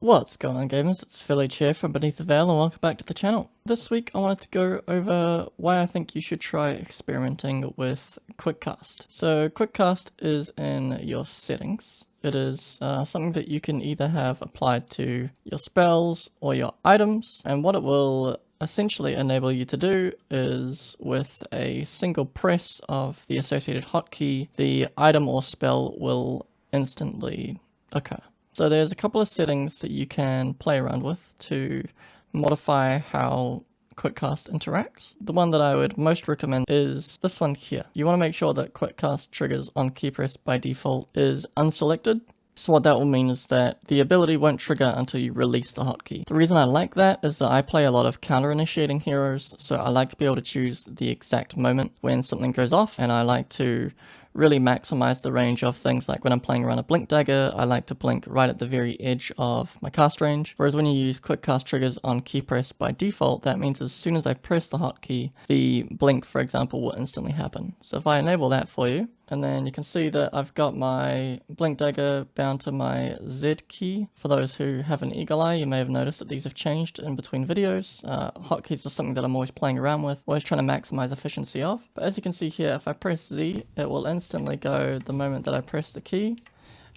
What's going on, gamers? It's Village here from Beneath the Veil and welcome back to the channel. This week I wanted to go over why I think you should try experimenting with Quickcast. So Quickcast is in your settings. It is something that you can either have applied to your spells or your items, and what it will essentially enable you to do is with a single press of the associated hotkey, the item or spell will instantly occur. So there's a couple of settings that you can play around with to modify how Quickcast interacts. The one that I would most recommend is this one here. You want to make sure that Quickcast triggers on key press by default is unselected. So what that will mean is that the ability won't trigger until you release the hotkey. The reason I like that is that I play a lot of counter-initiating heroes, so I like to be able to choose the exact moment when something goes off, and I like to really maximize the range of things. Like when I'm playing around a blink dagger, I like to blink right at the very edge of my cast range. Whereas when you use quick cast triggers on key press by default, that means as soon as I press the hotkey, the blink, for example, will instantly happen. So if I enable that for you, and then you can see that I've got my blink dagger bound to my Z key. For those who have an eagle eye, you may have noticed that these have changed in between videos. Hotkeys are something that I'm always playing around with, always trying to maximize efficiency of. But as you can see here, if I press Z, it will instantly go the moment that I press the key,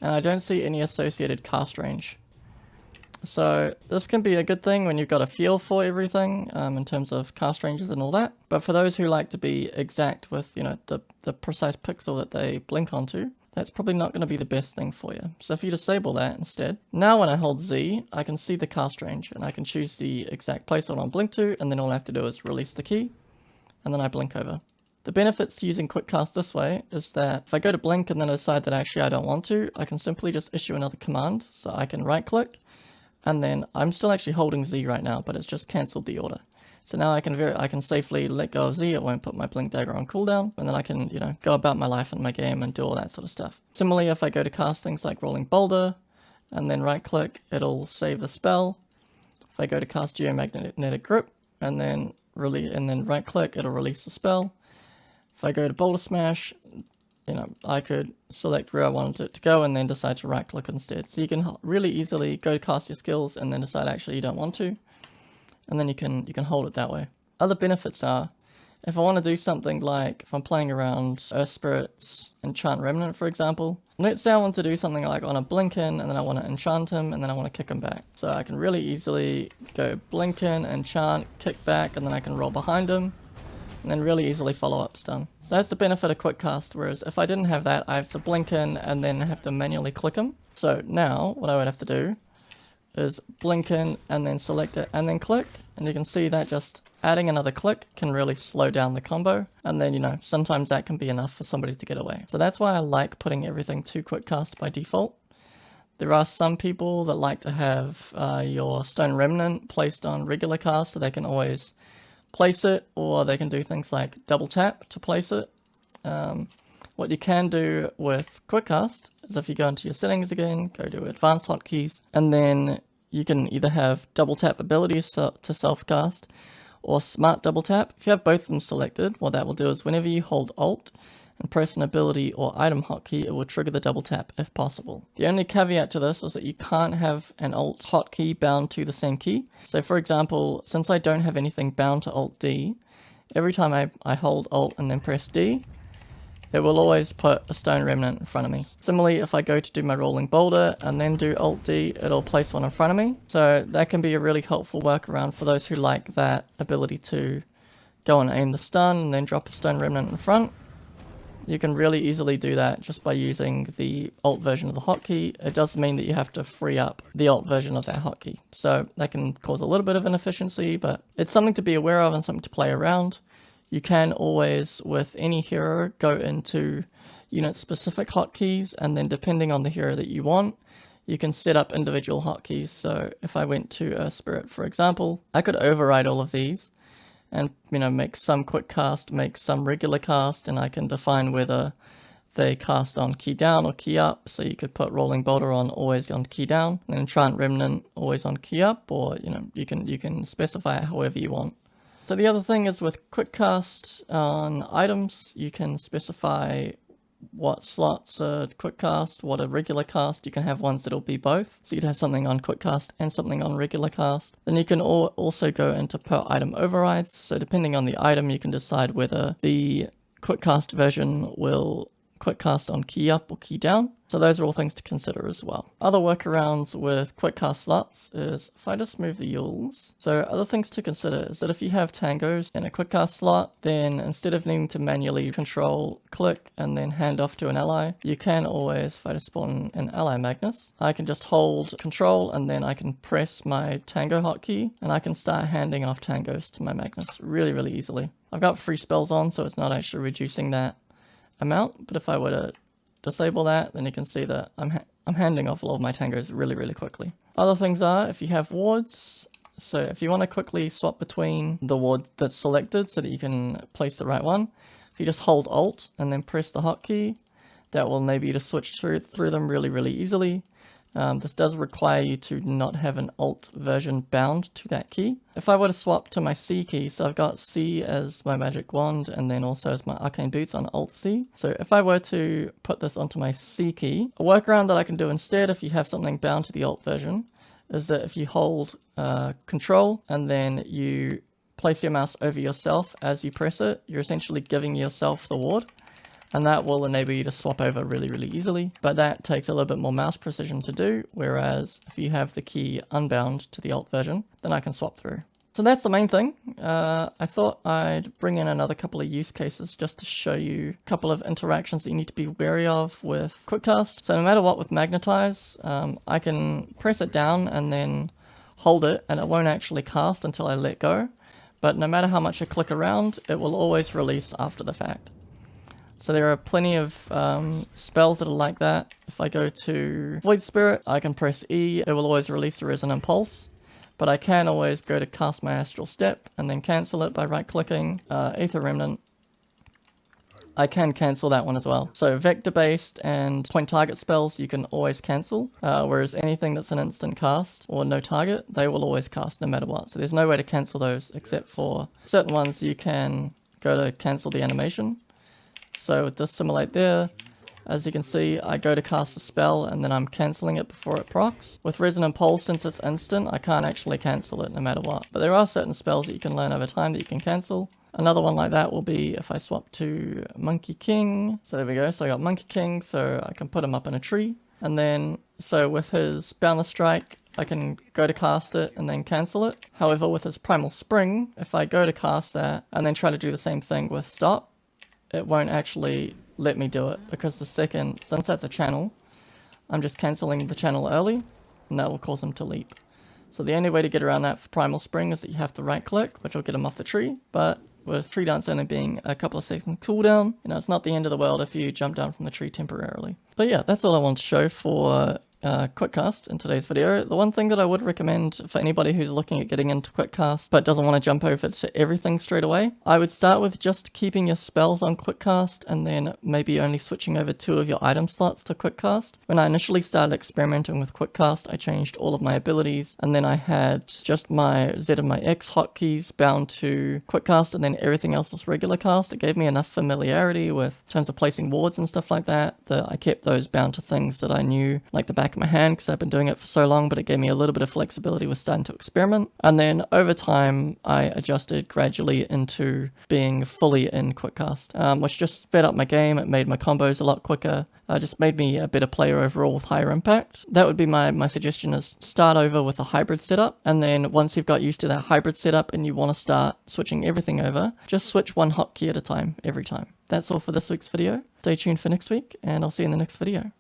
and I don't see any associated cast range. So this can be a good thing when you've got a feel for everything in terms of cast ranges and all that. But for those who like to be exact with, you know, the precise pixel that they blink onto, that's probably not going to be the best thing for you. So if you disable that instead, now when I hold Z, I can see the cast range and I can choose the exact place I want to blink to, and then all I have to do is release the key and then I blink over. The benefits to using Quickcast this way is that if I go to blink and then decide that actually I don't want to, I can simply just issue another command. So I can right click, and then I'm still actually holding Z right now, but it's just cancelled the order. So now I can safely let go of Z, it won't put my blink dagger on cooldown, and then I can, you know, go about my life and my game and do all that sort of stuff. Similarly, if I go to cast things like Rolling Boulder, and then right click, it'll save the spell. If I go to cast Geomagnetic Grip, and then right click, it'll release the spell. If I go to Boulder Smash, you know, I could select where I wanted it to go and then decide to right click instead. So you can really easily go cast your skills and then decide actually you don't want to, and then you can hold it that way. Other benefits are, if I want to do something like, if I'm playing around Earth Spirits, Enchant Remnant for example, let's say I want to do something like I want to blink in and then I want to enchant him and then I want to kick him back. So I can really easily go blink in, enchant, kick back, and then I can roll behind him, and then really easily follow up stun. So that's the benefit of Quickcast, whereas if I didn't have that, I have to blink in and then have to manually click him. So now what I would have to do is blink in and then select it and then click, and you can see that just adding another click can really slow down the combo, and then, you know, sometimes that can be enough for somebody to get away. So that's why I like putting everything to Quickcast by default. There are some people that like to have your Stone Remnant placed on regular cast so they can always place it, or they can do things like double tap to place it. What you can do with Quickcast is if you go into your settings again, go to advanced hotkeys, and then you can either have double tap abilities to self cast or smart double tap. If you have both of them selected, what that will do is whenever you hold Alt and press an ability or item hotkey, it will trigger the double tap if possible. The only caveat to this is that you can't have an Alt hotkey bound to the same key. So for example, since I don't have anything bound to Alt D, every time I hold Alt and then press D, it will always put a Stone Remnant in front of me. Similarly, if I go to do my Rolling Boulder and then do Alt D, it'll place one in front of me. So that can be a really helpful workaround for those who like that ability to go and aim the stun and then drop a Stone Remnant in front. You can really easily do that just by using the Alt version of the hotkey. It does mean that you have to free up the Alt version of that hotkey. So that can cause a little bit of inefficiency, but it's something to be aware of and something to play around. You can always, with any hero, go into unit-specific hotkeys, and then depending on the hero that you want, you can set up individual hotkeys. So if I went to Earth Spirit, for example, I could override all of these and, you know, make some quick cast, make some regular cast, and I can define whether they cast on key down or key up. So you could put Rolling Boulder on always on key down, and Enchant Remnant always on key up, or, you know, you can specify it however you want. So the other thing is with Quickcast on items, you can specify what slots are quick cast, what are regular cast. You can have ones that'll be both. So you'd have something on quick cast and something on regular cast. Then you can also go into per item overrides. So depending on the item, you can decide whether the quick cast version will quick cast on key up or key down. So those are all things to consider as well. Other workarounds with quick cast slots is if I just move the yules. So other things to consider is that if you have Tangoes in a quick cast slot, then instead of needing to manually control click and then hand off to an ally, you can always, if I just spawn an ally Magnus, I can just hold control and then I can press my Tango hotkey and I can start handing off Tangoes to my Magnus really easily. I've got free spells on, so it's not actually reducing that amount, but if I were to disable that, then you can see that I'm handing off all of my Tangoes really quickly. Other things are if you have wards, so if you want to quickly swap between the ward that's selected so that you can place the right one, if you just hold Alt and then press the hotkey, that will enable you to switch through them really easily. This does require you to not have an Alt version bound to that key. If I were to swap to my C key, so I've got C as my magic wand and then also as my arcane boots on Alt C. So if I were to put this onto my C key, a workaround that I can do instead if you have something bound to the Alt version is that if you hold control and then you place your mouse over yourself as you press it, you're essentially giving yourself the ward. And that will enable you to swap over really easily, but that takes a little bit more mouse precision to do, whereas if you have the key unbound to the Alt version, then I can swap through. So that's the main thing. I thought I'd bring in another couple of use cases just to show you a couple of interactions that you need to be wary of with Quickcast. So no matter what with Magnetize, I can press it down and then hold it, and it won't actually cast until I let go. But no matter how much I click around, it will always release after the fact. So there are plenty of spells that are like that. If I go to Void Spirit, I can press E, it will always release a Resonant Pulse. But I can always go to cast my Astral Step and then cancel it by right-clicking. Aether Remnant, I can cancel that one as well. So vector-based and point target spells you can always cancel, whereas anything that's an instant cast or no target, they will always cast no matter what. So there's no way to cancel those except for certain ones you can go to cancel the animation. So with this simulate there, as you can see, I go to cast a spell and then I'm cancelling it before it procs. With Resonant Pulse, since it's instant, I can't actually cancel it no matter what. But there are certain spells that you can learn over time that you can cancel. Another one like that will be if I swap to Monkey King. So there we go, so I got Monkey King, so I can put him up in a tree. And then, so with his Boundless Strike, I can go to cast it and then cancel it. However, with his Primal Spring, if I go to cast that and then try to do the same thing with Stop, it won't actually let me do it because since that's a channel, I'm just cancelling the channel early and that will cause him to leap. So the only way to get around that for Primal Spring is that you have to right click, which will get him off the tree, but with tree dance only being a couple of seconds cooldown, it's not the end of the world if you jump down from the tree temporarily. But yeah, that's all I want to show for Quickcast in today's video. The one thing that I would recommend for anybody who's looking at getting into Quickcast but doesn't want to jump over to everything straight away, I would start with just keeping your spells on Quickcast and then maybe only switching over 2 of your item slots to Quickcast. When I initially started experimenting with Quickcast, I changed all of my abilities and then I had just my Z and my X hotkeys bound to Quickcast and then everything else was regular cast. It gave me enough familiarity with in terms of placing wards and stuff like that I kept those bound to things that I knew like the back of my hand because I've been doing it for so long, but it gave me a little bit of flexibility with starting to experiment. And then over time, I adjusted gradually into being fully in Quickcast, which just sped up my game. It made my combos a lot quicker. Just made me a better player overall with higher impact. That would be my suggestion, is start over with a hybrid setup. And then once you've got used to that hybrid setup and you want to start switching everything over, just switch one hotkey at a time every time. That's all for this week's video. Stay tuned for next week and I'll see you in the next video.